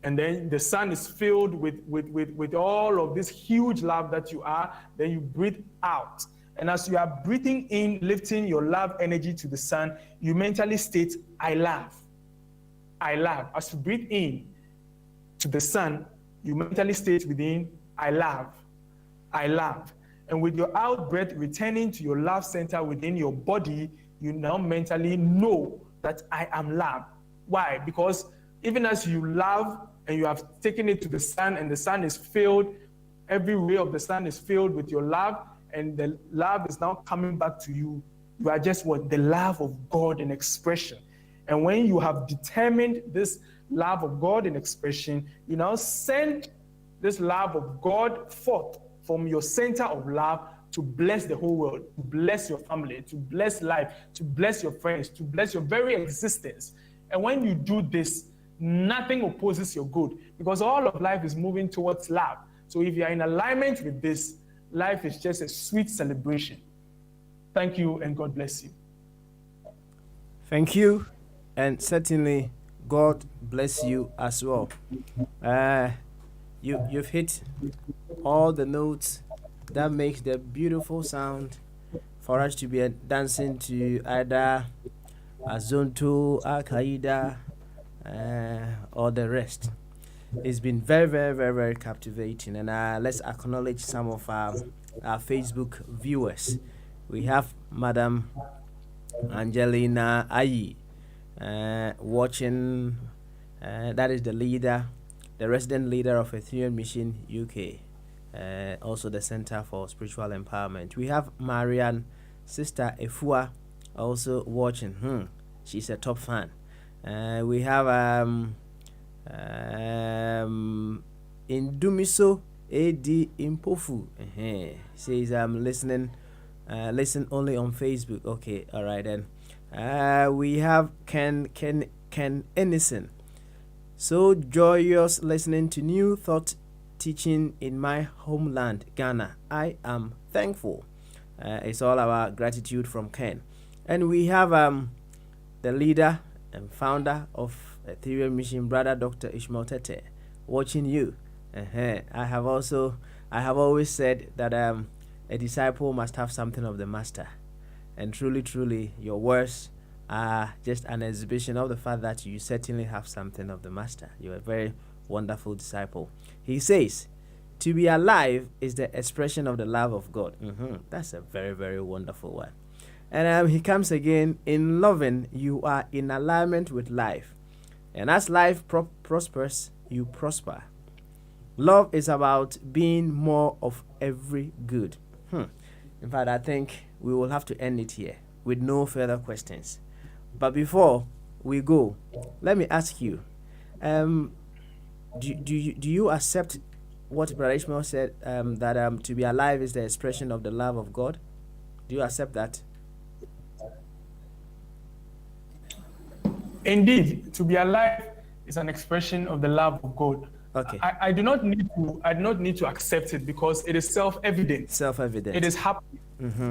And then the sun is filled with all of this huge love that you are. Then you breathe out. And as you are breathing in, lifting your love energy to the sun, you mentally state, I love. I love. As you breathe in to the sun, you mentally state within, I love. I love. And with your out breath returning to your love center within your body, you now mentally know that I am love. Why? Because even as you love and you have taken it to the sun and the sun is filled, every ray of the sun is filled with your love, and the love is now coming back to you. You are just what? The love of God in expression. And when you have determined this love of God in expression, you now send this love of God forth from your center of love to bless the whole world, to bless your family, to bless life, to bless your friends, to bless your very existence. And when you do this, nothing opposes your good, because all of life is moving towards love. So if you are in alignment with this, life is just a sweet celebration. Thank you, and God bless you. Thank you, and certainly God bless you as well. You've hit all the notes that makes the beautiful sound for us to be dancing to either Azonto, Al-Qaeda, or the rest. It's been very, very, very, very captivating. And let's acknowledge some of our Facebook viewers. We have Madam Angelina Ayi watching. That is the leader, the resident leader of Ethereum Mission UK. Also the Center for Spiritual Empowerment. We have Marianne, Sister Efua, also watching. She's a top fan. We have Indumiso AD Impofu says I'm listening. Listen only on Facebook. Okay, all right then. We have Ken Ennison. So joyous listening to New Thought teaching in my homeland, Ghana. I am thankful. It's all about gratitude from Ken. And we have the leader and founder of Ethereum Mission, Brother Dr. Ishmael Tete, watching you. I have always said that a disciple must have something of the master. And truly, truly, your words are just an exhibition of the fact that you certainly have something of the master. You're a very wonderful disciple. He says, to be alive is the expression of the love of God. That's a very, very wonderful one. And he comes again, in loving, you are in alignment with life. And as life prospers, you prosper. Love is about being more of every good. In fact, I think we will have to end it here with no further questions. But before we go, let me ask you, do you accept what Brother Ishmael said, that to be alive is the expression of the love of God? Do you accept that? Indeed, to be alive is an expression of the love of God. Okay. I do not need to accept it because it is self-evident. Self-evident. It is happening.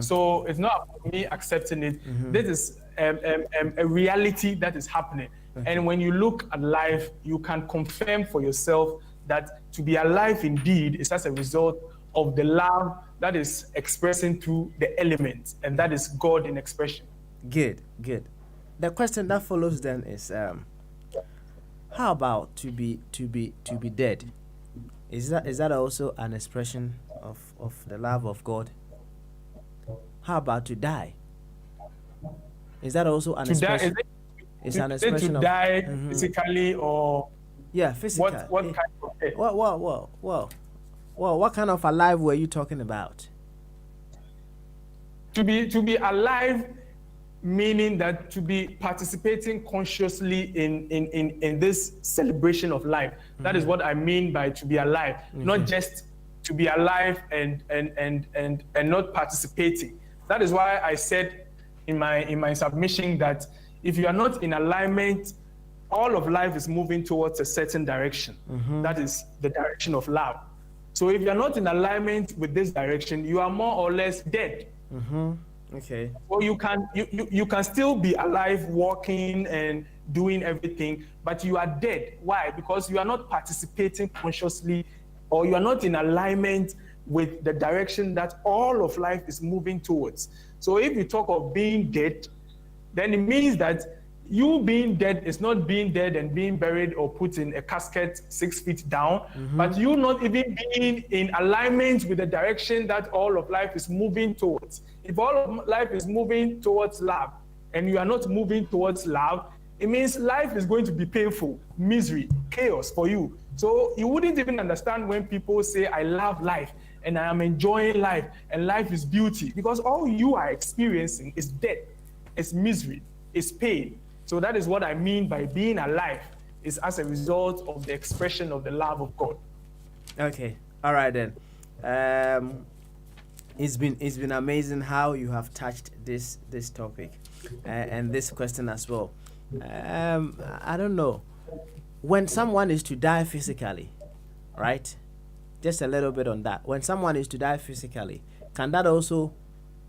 So it's not about me accepting it. This is a reality that is happening. And when you look at life, you can confirm for yourself that to be alive indeed is as a result of the love that is expressing through the elements, and that is God in expression. Good. The question that follows then is, how about to be dead? Is that also an expression of the love of God? How about to die? Is that also an expression? It's an expression to die physically or physically. What kind of death? Well, what kind of alive were you talking about? To be alive, meaning that to be participating consciously in this celebration of life. That is what I mean by to be alive, not just to be alive and not participating. That is why I said in my submission that if you are not in alignment, all of life is moving towards a certain direction. That is the direction of love. So if you are not in alignment with this direction, you are more or less dead. Okay. Well, you can still be alive, walking and doing everything, but you are dead. Why? Because you are not participating consciously, or you are not in alignment with the direction that all of life is moving towards. So if you talk of being dead, then it means that you being dead is not being dead and being buried or put in a casket 6 feet down, but you not even being in alignment with the direction that all of life is moving towards. If all of life is moving towards love and you are not moving towards love, it means life is going to be painful, misery, chaos for you. So you wouldn't even understand when people say, I love life and I am enjoying life and life is beauty, because all you are experiencing is death, it's misery, it's pain. So that is what I mean by being alive, is as a result of the expression of the love of God. Okay, all right then. It's been amazing how you have touched this topic and this question as well. I don't know, when someone is to die physically, right? Just a little bit on that. When someone is to die physically, can that also,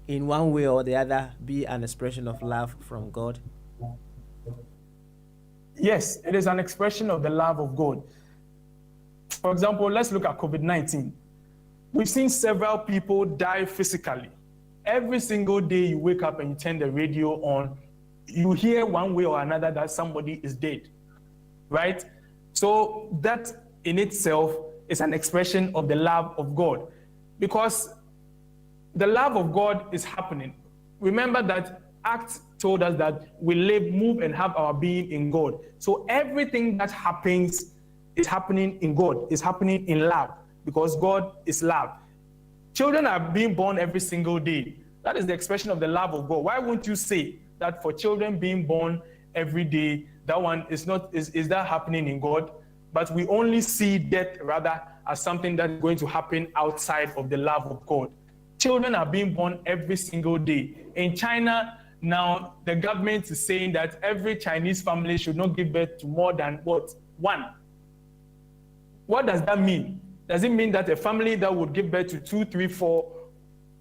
in one way or the other, be an expression of love from God? Yes, it is an expression of the love of God. For example, let's look at COVID-19. We've seen several people die physically. Every single day you wake up and you turn the radio on, you hear one way or another that somebody is dead, right? So that in itself is an expression of the love of God, because the love of God is happening. Remember that Acts told us that we live, move, and have our being in God. So everything that happens is happening in God, is happening in love, because God is love. Children are being born every single day. That is the expression of the love of God. Why won't you say that for children being born every day, that one is that happening in God? But we only see death rather as something that is going to happen outside of the love of God. Children are being born every single day. In China, now the government is saying that every Chinese family should not give birth to more than one. What does that mean? does it mean that a family that would give birth to 2, 3, 4,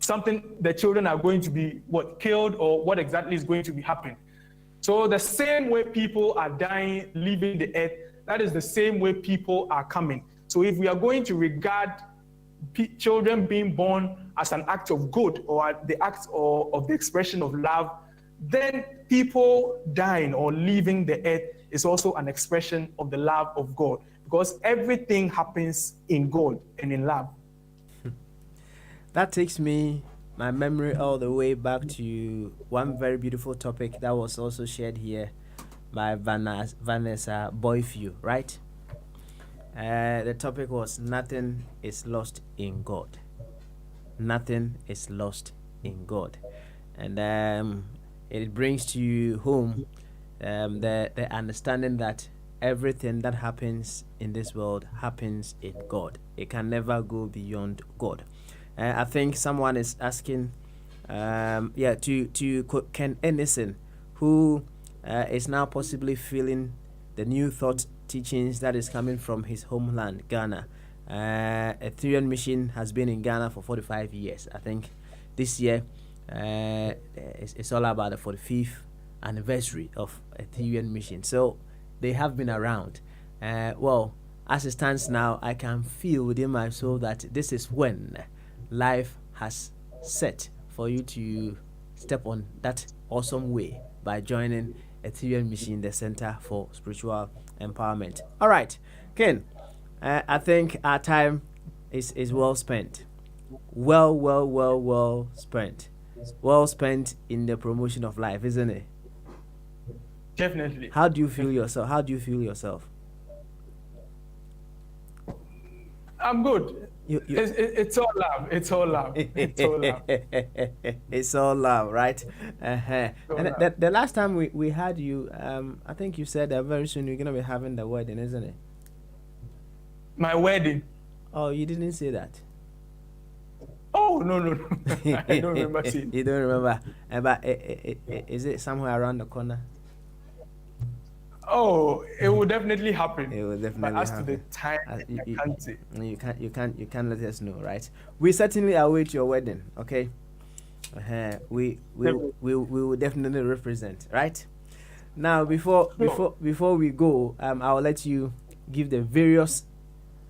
something, the children are going to be killed, or what exactly is going to be happening? So the same way people are dying, leaving the earth, that is the same way people are coming. So if we are going to regard children being born as an act of good, or the act of the expression of love, then people dying or leaving the earth is also an expression of the love of God, because everything happens in God and in love. That takes my memory all the way back to one very beautiful topic that was also shared here by Vanessa Boyfew, right? The topic was nothing is lost in God. Nothing is lost in God. And it brings to you home the understanding that everything that happens in this world happens in God. It can never go beyond God. I think someone is asking, to Ken Ennison, who is now possibly feeling the new thought teachings that is coming from his homeland, Ghana. Ethereum Mission has been in Ghana for 45 years. I think this year it's all about the 45th anniversary of Ethereum Mission. So they have been around. Well, as it stands now, I can feel within my soul that this is when life has set for you to step on that awesome way by joining Ethereum Mission, the Center for Spiritual Empowerment. All right, Ken, I think our time is well spent. Well spent. Well spent in the promotion of life, isn't it? Definitely. How do you feel yourself? How do you feel yourself? I'm good. It's all love. It's all love. It's all love. It's all love, right? And the last time we had you, I think you said that very soon you're gonna be having the wedding, isn't it? My wedding. Oh, you didn't say that. Oh no. I don't remember seeing. You don't remember? But is it somewhere around the corner? Oh, it will definitely happen. It will definitely but as happen. To the time, I can't say. You can't let us know, right? We certainly await your wedding. Okay. We will definitely represent, right? Now, before we go, I will let you give the various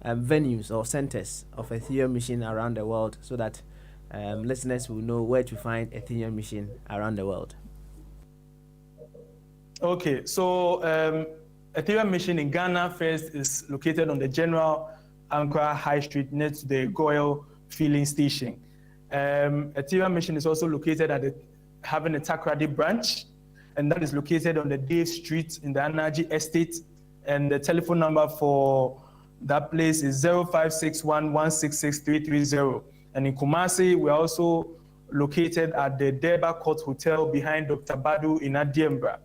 venues or centers of Ethereum Mission around the world, so that listeners will know where to find Ethereum Mission around the world. Okay, so Ethereum Mission in Ghana first is located on the General Amarquaye High Street next to the Goyle filling station. Ethereum Mission is also located at having a Takoradi branch, and that is located on the Dave Street in the Anaji Estate. And the telephone number for that place is 0561166330. And in Kumasi, we're also located at the Deba Court Hotel behind Dr. Badu in Adiembra.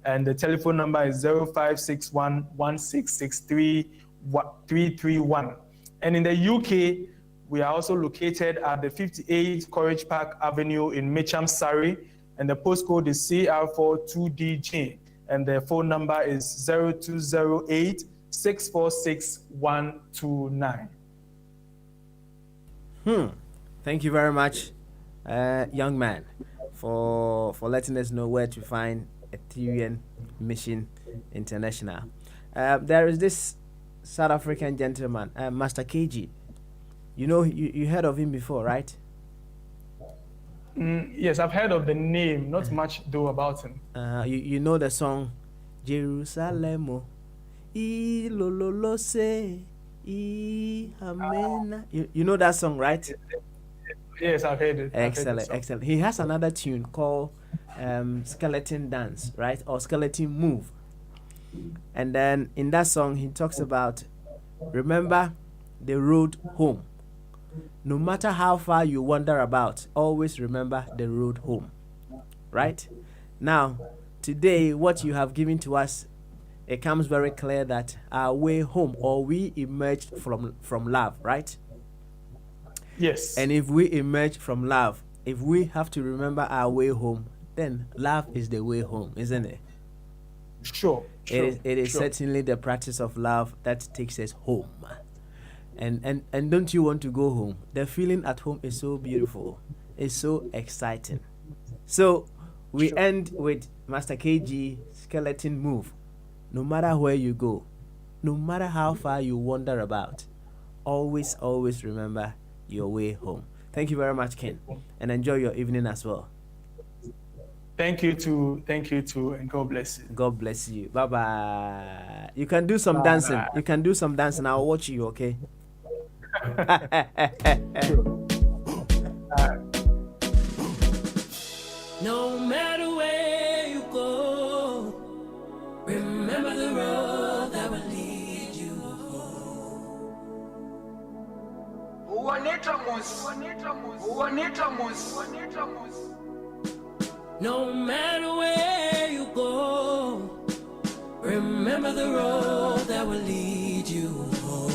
And the telephone number is 0561166331. And in the UK, we are also located at the 58 Courage Park Avenue in Mitcham, Surrey, and the postcode is CR42DJ. And the phone number is 0208 646 129. Thank you very much, young man, for letting us know where to find Ethereum Mission International. There is this South African gentleman, Master KG. You know, you heard of him before, right? Yes, I've heard of the name, not much though about him. You know the song Jerusalem, Ilololose, Amena. You know that song, right? Yes, I've heard it. Excellent. He has another tune called Skeleton Dance, right? Or Skeleton Move. And then in that song, he talks about, remember the road home. No matter how far you wander about, always remember the road home, right? Now, today, what you have given to us, it comes very clear that our way home, or we emerged from love, right? Yes. And if we emerge from love, if we have to remember our way home, then love is the way home, isn't it? Sure. It is certainly the practice of love that takes us home. And don't you want to go home? The feeling at home is so beautiful. It's so exciting. So we end with Master KG skeleton move. No matter where you go, no matter how far you wander about, always remember your way home. Thank you very much, Ken, and enjoy your evening as well. Thank you too, and God bless you. God bless you. Bye bye. You can do some dancing. You can do some dancing. I'll watch you, okay? No matter where you go, remember the road that will lead you home. No matter where you go, remember the road that will lead you home.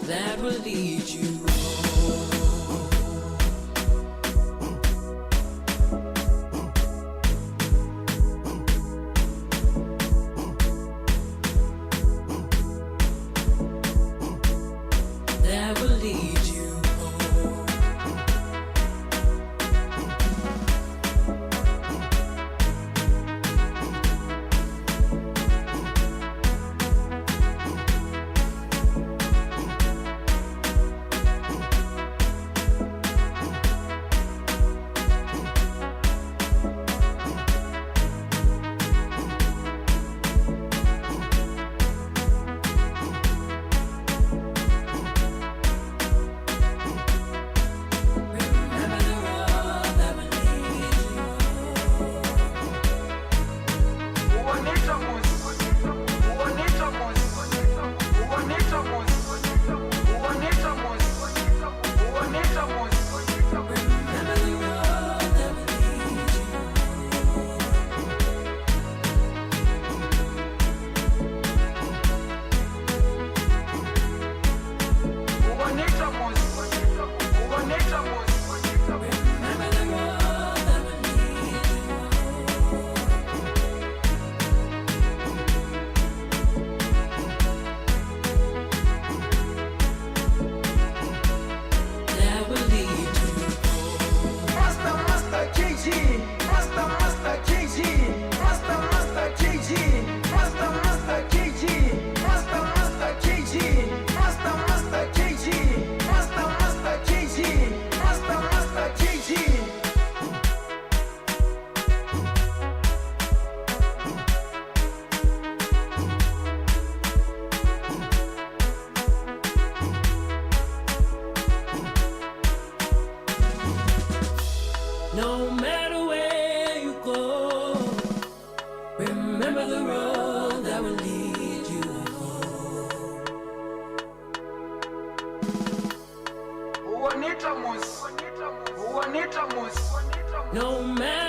That will lead you home. That will lead you home. No matter where you go, remember the road that will lead you home. No matter